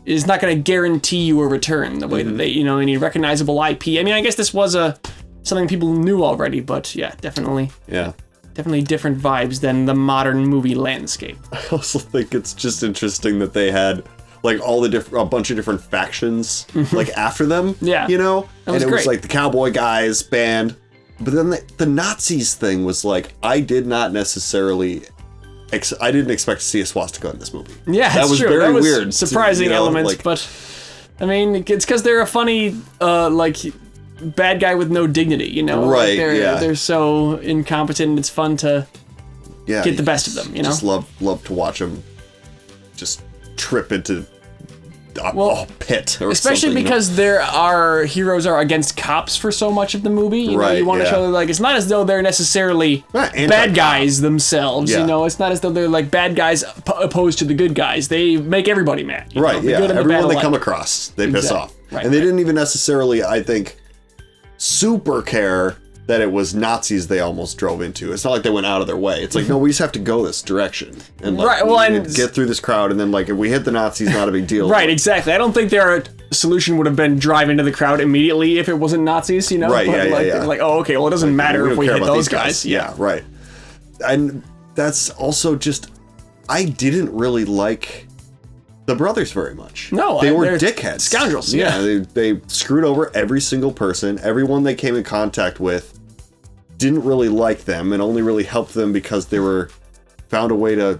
is not going to guarantee you a return the way that they need recognizable IP. I mean, I guess this was something people knew already, but yeah, definitely. Yeah. Definitely different vibes than the modern movie landscape. I also think it's just interesting that they had, like, a bunch of different factions, like, after them. Yeah. You know? That was and it was great. like the cowboy guys band. But then the Nazis thing was like, I did not necessarily... I didn't expect to see a swastika in this movie. Yeah, that was true. very that was weird. Surprising elements, like, but I mean, it's because they're a funny, like, bad guy with no dignity. You know, right? Like they're so incompetent. It's fun to get the best of them. You know, just love to watch them just trip into a pit, or especially because our heroes are against cops for so much of the movie. You know, you want to show that, like, it's not as though they're necessarily bad guys themselves. You know, it's not as though they're like bad guys opposed to the good guys. They make everybody mad. You know? The good and the everyone bad they alike. come across, they piss off, Right, and they didn't even necessarily, I think, super care that it was Nazis they almost drove into. It's not like they went out of their way. It's like, no, we just have to go this direction and, like, and get through this crowd, and then, like, if we hit the Nazis, not a big deal. Right, exactly. I don't think their solution would have been drive into the crowd immediately if it wasn't Nazis, you know? Right, but yeah. Like, oh, okay, well, it doesn't matter if we hit those guys. Yeah, right. And that's also just, I didn't really like the brothers very much. No, they were they're dickheads. Scoundrels, they screwed over every single person. Everyone they came in contact with didn't really like them and only really helped them because they found a way to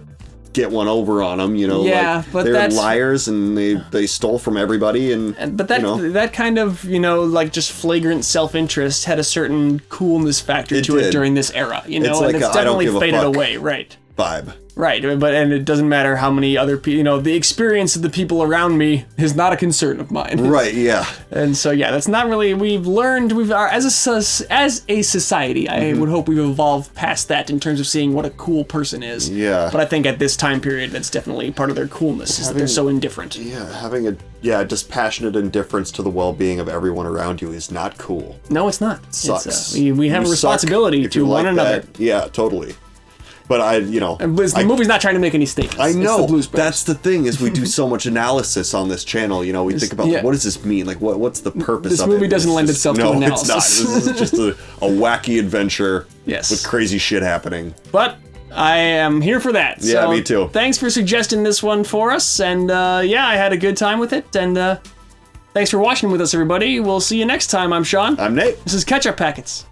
get one over on them, you know. Yeah, but they're that's liars and they stole from everybody, but that kind of, you know, like, just flagrant self-interest had a certain coolness factor to it during this era, you know, it's and like it's I don't definitely give a faded fuck. away, right? vibe. Right, and it doesn't matter how many other people, you know, the experience of the people around me is not a concern of mine. Right, yeah. And so, yeah, that's not really, as a society, I would hope we've evolved past that in terms of seeing what a cool person is. Yeah. But I think at this time period, that's definitely part of their coolness, is that they're so indifferent. Yeah, having a dispassionate indifference to the well-being of everyone around you is not cool. No, it's not. It sucks. We have a responsibility to one another. Yeah, totally. But the movie's not trying to make any statements. I know. It's the Blues Brothers. That's the thing, is we do so much analysis on this channel. You know, we think about what does this mean? Like, what's the purpose of it? This movie doesn't lend itself to analysis. No, it's not. This is just a wacky adventure with crazy shit happening. But I am here for that. Yeah, so me too. Thanks for suggesting this one for us. And yeah, I had a good time with it. And thanks for watching with us, everybody. We'll see you next time. I'm Sean. I'm Nate. This is Ketchup Packets.